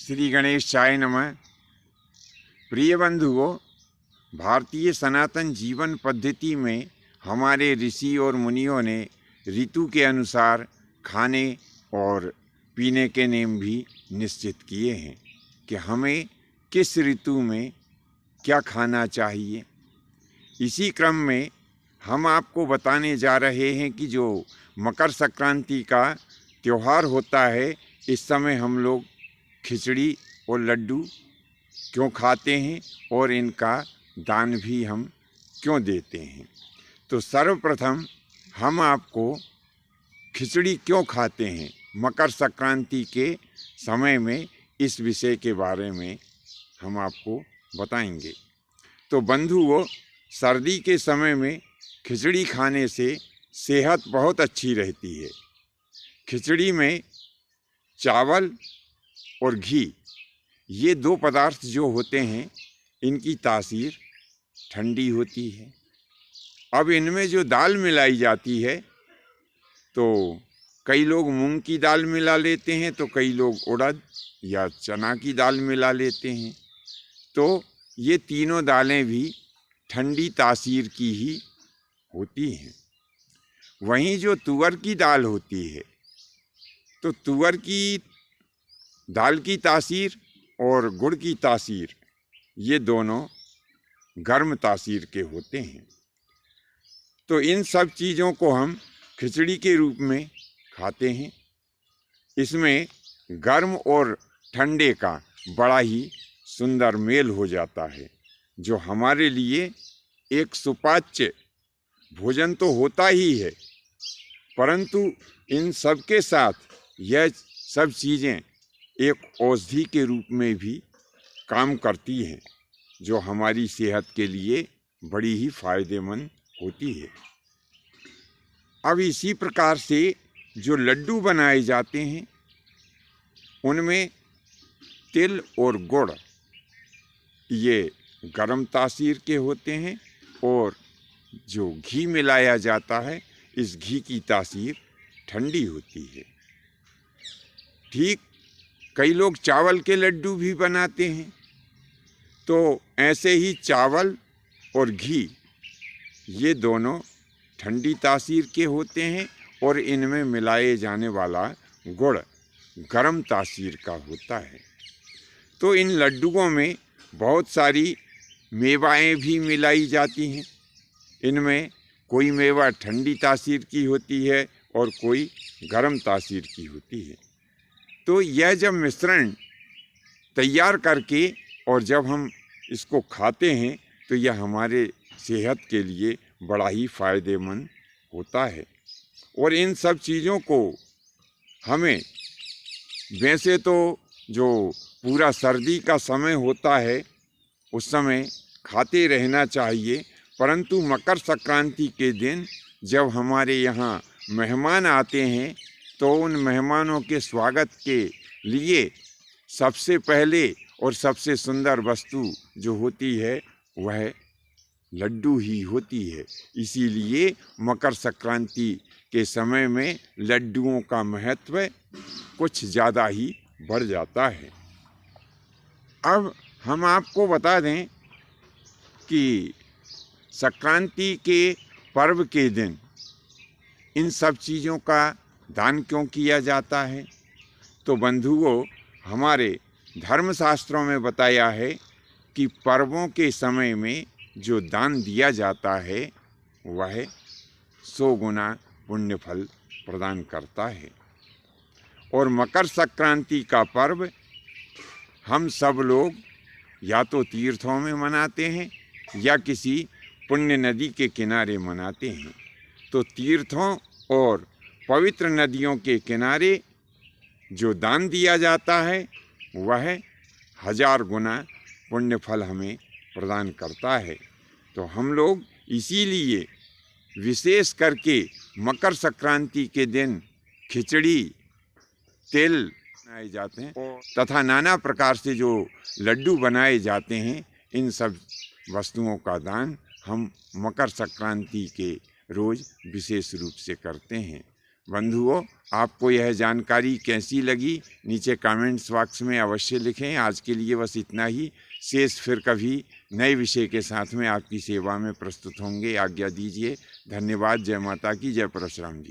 श्री गणेशाय नमः। प्रिय बंधुओं, भारतीय सनातन जीवन पद्धति में हमारे ऋषि और मुनियों ने ऋतु के अनुसार खाने और पीने के नियम भी निश्चित किए हैं कि हमें किस ऋतु में क्या खाना चाहिए। इसी क्रम में हम आपको बताने जा रहे हैं कि जो मकर संक्रांति का त्यौहार होता है, इस समय हम लोग खिचड़ी और लड्डू क्यों खाते हैं और इनका दान भी हम क्यों देते हैं। तो सर्वप्रथम हम आपको खिचड़ी क्यों खाते हैं मकर संक्रांति के समय में, इस विषय के बारे में हम आपको बताएंगे। तो बंधुओं, सर्दी के समय में खिचड़ी खाने से सेहत बहुत अच्छी रहती है। खिचड़ी में चावल और घी, ये दो पदार्थ जो होते हैं, इनकी तासीर ठंडी होती है। अब इनमें जो दाल मिलाई जाती है, तो कई लोग मूंग की दाल मिला लेते हैं, तो कई लोग उड़द या चना की दाल मिला लेते हैं। तो ये तीनों दालें भी ठंडी तासीर की ही होती हैं। वहीं जो तुअर की दाल होती है, तो तुअर की दाल की तासीर और गुड़ की तासीर, ये दोनों गर्म तासीर के होते हैं। तो इन सब चीज़ों को हम खिचड़ी के रूप में खाते हैं। इसमें गर्म और ठंडे का बड़ा ही सुंदर मेल हो जाता है, जो हमारे लिए एक सुपाच्य भोजन तो होता ही है, परंतु इन सब के साथ यह सब चीज़ें एक औषधि के रूप में भी काम करती हैं, जो हमारी सेहत के लिए बड़ी ही फायदेमंद होती है। अब इसी प्रकार से जो लड्डू बनाए जाते हैं, उनमें तिल और गुड़ ये गर्म तासीर के होते हैं, और जो घी मिलाया जाता है, इस घी की तासीर ठंडी होती है। ठीक कई लोग चावल के लड्डू भी बनाते हैं। तो ऐसे ही चावल और घी, ये दोनों ठंडी तासीर के होते हैं, और इनमें मिलाए जाने वाला गुड़ गर्म तासीर का होता है। तो इन लड्डुओं में बहुत सारी मेवाएं भी मिलाई जाती हैं। इनमें कोई मेवा ठंडी तासीर की होती है और कोई गर्म तासीर की होती है। तो यह जब मिश्रण तैयार करके और जब हम इसको खाते हैं, तो यह हमारे सेहत के लिए बड़ा ही फायदेमंद होता है। और इन सब चीज़ों को हमें, वैसे तो जो पूरा सर्दी का समय होता है, उस समय खाते रहना चाहिए, परंतु मकर संक्रांति के दिन जब हमारे यहाँ मेहमान आते हैं, तो उन मेहमानों के स्वागत के लिए सबसे पहले और सबसे सुंदर वस्तु जो होती है, वह लड्डू ही होती है। इसीलिए मकर संक्रांति के समय में लड्डुओं का महत्व कुछ ज़्यादा ही बढ़ जाता है। अब हम आपको बता दें कि संक्रांति के पर्व के दिन इन सब चीज़ों का दान क्यों किया जाता है। तो बंधुओं, हमारे धर्मशास्त्रों में बताया है कि पर्वों के समय में जो दान दिया जाता है, वह 100 गुना पुण्य फल प्रदान करता है। और मकर संक्रांति का पर्व हम सब लोग या तो तीर्थों में मनाते हैं या किसी पुण्य नदी के किनारे मनाते हैं। तो तीर्थों और पवित्र नदियों के किनारे जो दान दिया जाता है, वह 1000 गुना पुण्य फल हमें प्रदान करता है। तो हम लोग इसीलिए विशेष करके मकर संक्रांति के दिन खिचड़ी, तिल बनाए जाते हैं तथा नाना प्रकार से जो लड्डू बनाए जाते हैं, इन सब वस्तुओं का दान हम मकर संक्रांति के रोज़ विशेष रूप से करते हैं। बंधुओं, आपको यह जानकारी कैसी लगी नीचे कमेंट्स बॉक्स में अवश्य लिखें। आज के लिए बस इतना ही। शेष फिर कभी नए विषय के साथ में आपकी सेवा में प्रस्तुत होंगे। आज्ञा दीजिए। धन्यवाद। जय माता की, जय परशुराम जी।